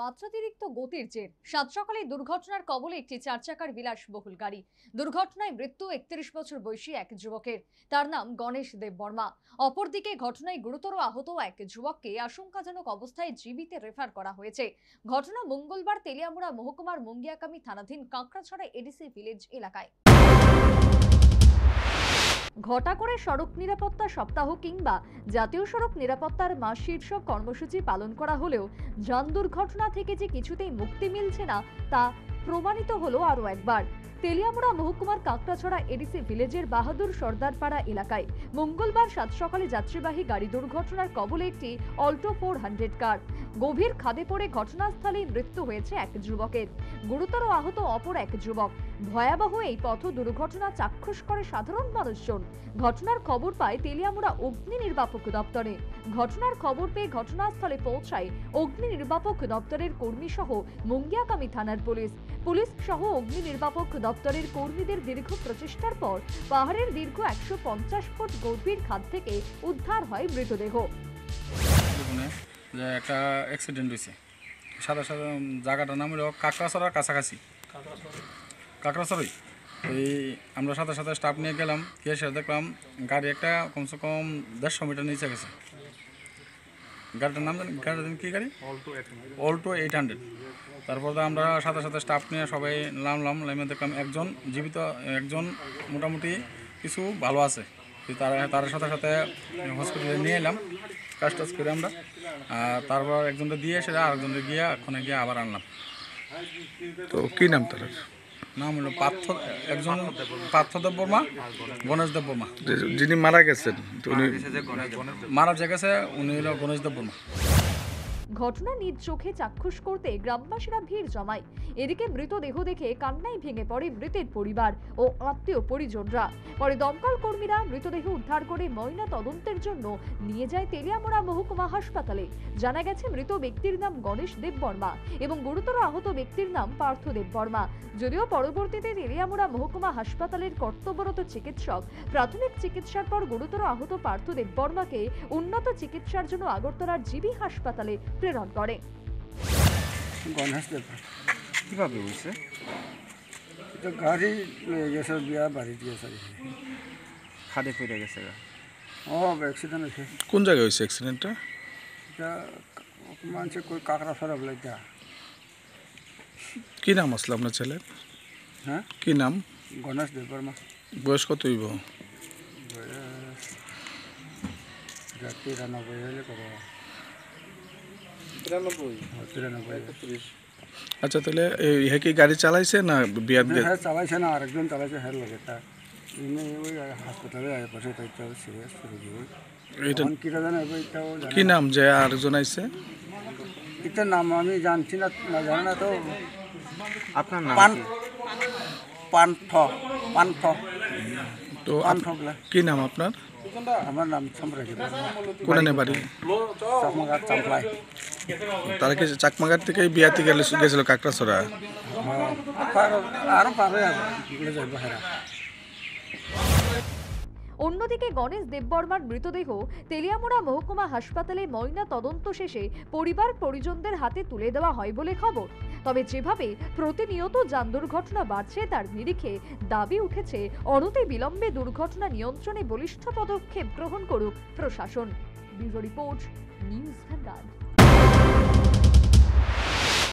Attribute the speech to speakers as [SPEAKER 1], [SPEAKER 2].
[SPEAKER 1] মাত্রাতিরিক্ত গতির জের সাত সকালে দুর্ঘটনার কবলে একটি চারচাকার বিলাসবহুল গাড়ি। দুর্ঘটনায় মৃত্যু ৩১ বছর বয়সী এক যুবকের। তার নাম গণেশ দেববর্মা। অপরদিকে ঘটনায় গুরুতর আহত এক যুবককে আশঙ্কাজনক অবস্থায় জীবিতে রেফার করা হয়েছে। ঘটনা মঙ্গলবার তেলিয়ামুড়া মহকুমার মুঙ্গিয়াকামী থানাধীন কাঁকড়াছড়া এডিসি ভিলেজ এলাকায়। ঘটা করে সড়ক নিরাপত্তা সপ্তাহ কিংবা জাতীয় সড়ক নিরাপত্তার মাস শীর্ষক কর্মসূচি পালন করা হলেও যান দুর্ঘটনা থেকে যে কিছুতেই মুক্তি মিলছে না তা প্রমাণিত হলো আরও একবার। তেলিয়ামুড়া মহকুমার কাঁকড়াছড়া এডিসি ভিলেজের বাহাদুর সর্দারপাড়া এলাকায় মঙ্গলবার সাত সকালে যাত্রীবাহী গাড়ি দুর্ঘটনার কবলে একটি অল্টো 400 কার। গভীর খাদে পড়ে ঘটনাস্থলেই মৃত্যু হয়েছে এক যুবকের। গুরুতর আহত অপর এক যুবক। ভয়াবহ এই পথ দুর্ঘটনা চাক্ষুষ করে সাধারণ মানুষজন। ঘটনার খবর পায় তেলিয়ামুড়া অগ্নি নির্বাপক দপ্তরে। ঘটনার খবর পেয়ে ঘটনাস্থলে পৌঁছায় অগ্নি নির্বাপক দপ্তরের কর্মী সহ মুঙ্গিয়াকামী থানার পুলিশ সহ অগ্নি নির্বাপক দপ্তরের কর্মীদের দীর্ঘ প্রচেষ্টার পর পাহাড়ের দীর্ঘ ১৫০ ফুট গভীর খাদ থেকে উদ্ধার হয় মৃতদেহ।
[SPEAKER 2] একটা অ্যাক্সিডেন্ট হয়েছে সাদা সাদা জায়গাটার নাম হলো কাঁকড়াছড়ার কাছাকাছি। কাঁকড়াছড়াই এই আমরা সাথে সাথে স্টাফ নিয়ে গেলাম, গিয়ে সে দেখলাম গাড়ি একটা কমসে কম ১৫০ মিটার নিচে গেছে। গাড়িটার নাম গাড়ির কী গাড়ি? অল্টো 800। তারপর আমরা সাথে সাথে স্টাফ নিয়ে সবাই নামলাম, নেমে দেখলাম একজন জীবিত, একজন মোটামুটি কিছু ভালো আছে। তার সাথে সাথে হসপিটালে নিয়ে এলাম, কাজ টাজ করে আমরা। তারপর একজনকে দিয়ে সেটা আরেকজনকে গিয়ে ওখানে গিয়ে আবার আনলাম।
[SPEAKER 3] তো কী নাম তার?
[SPEAKER 2] নাম হলো একজন পার্থ দেববর্মা, গণেশ দেববর্মা।
[SPEAKER 3] যিনি মারা গেছেন
[SPEAKER 2] মারা যে গেছে উনি হলো গণেশ দেববর্মা।
[SPEAKER 1] ঘটনা নিজ চোখে চাক্ষুষ করতে গ্রামবাসীরা ভিড় জমায়। এদিকে মৃতদেহ দেখে কান্নায় ভেঙে পড়ে মৃতের পরিবার ও আত্মীয় পরিজনরা। পরে দমকল কর্মীরা মৃতদেহ উদ্ধার করে ময়না তদন্তের জন্য নিয়ে যায় তেলিয়ামুড়া মহকুমা হাসপাতালে। জানা গেছে মৃত ব্যক্তির নাম গণেশ দেববর্মা এবং গুরুতর আহত ব্যক্তির নাম পার্থ দেববর্মা। যদিও পরবর্তীতে তেলিয়ামুড়া মহকুমা হাসপাতালের কর্তব্যরত চিকিৎসক প্রাথমিক চিকিৎসার পর গুরুতর আহত পার্থ দেববর্মাকে উন্নত চিকিৎসার জন্য আগরতলার জিবি হাসপাতালে প্রেরণ করে।
[SPEAKER 4] গণেশ দেব
[SPEAKER 2] কীভাবে হয়েছে?
[SPEAKER 4] এটা গাড়ি গেছে, বিয়া বাড়ি গেছে,
[SPEAKER 2] খাদে পড়ে গেছে।
[SPEAKER 4] অ্যাক্সিডেন্ট হয়েছে।
[SPEAKER 3] কোন জায়গায় হয়েছে অ্যাক্সিডেন্টটা?
[SPEAKER 4] এটা মানুষের কই কাঁকড়াছড়া বলে। এটা
[SPEAKER 3] কী নাম আসলে আপনার ছেলের?
[SPEAKER 4] হ্যাঁ,
[SPEAKER 3] কী নাম?
[SPEAKER 4] গণেশ দেববর্মা।
[SPEAKER 3] বয়স কত হইব?
[SPEAKER 4] বয়স 93 হলে কব। 93।
[SPEAKER 3] আচ্ছা, তাহলে হ্যাঁ কি গাড়ি চালাইছে না বিয়াত?
[SPEAKER 4] হ্যাঁ চালাইছে না, আরেকজন চালাইছে। হ্যাঁ লাগে তা ওই হাসপাতালে বসে তাই সিরিয়াস রোগী।
[SPEAKER 3] এটা
[SPEAKER 4] কিটা জানে এটাও
[SPEAKER 3] কি নাম যে আরেকজন আইছে?
[SPEAKER 4] এটার নাম আমি জানছি না, জানি না তো।
[SPEAKER 2] আপনার নাম
[SPEAKER 4] পান্থ।
[SPEAKER 3] তো
[SPEAKER 4] পান্থ
[SPEAKER 3] কি নাম আপনার?
[SPEAKER 4] আমার নাম সম্রাট।
[SPEAKER 3] কোনে বাড়ি?
[SPEAKER 4] চাকমাঘাট চাম্পলাই।
[SPEAKER 3] তারা কি চাকমাঘাট থেকে বিয়াতে গেছিল কাঁকড়াছড়া?
[SPEAKER 4] আরো পাবে যাইব।
[SPEAKER 1] অন্যদিকে গণেশ দেববর্মার মৃতদেহ তেলিয়ামুড়া মহকুমা হাসপাতালে ময়না তদন্ত শেষে পরিবার পরিজনদের হাতে তুলে দেওয়া হয় বলে খবর। তবে যেভাবে প্রতিনিয়ত যান দুর্ঘটনা বাড়ছে তার নিরিখে দাবি উঠেছে অনতি বিলম্বে দুর্ঘটনা নিয়ন্ত্রণে বলিষ্ঠ পদক্ষেপ গ্রহণ করুক প্রশাসন। Bureau report, news vanguard.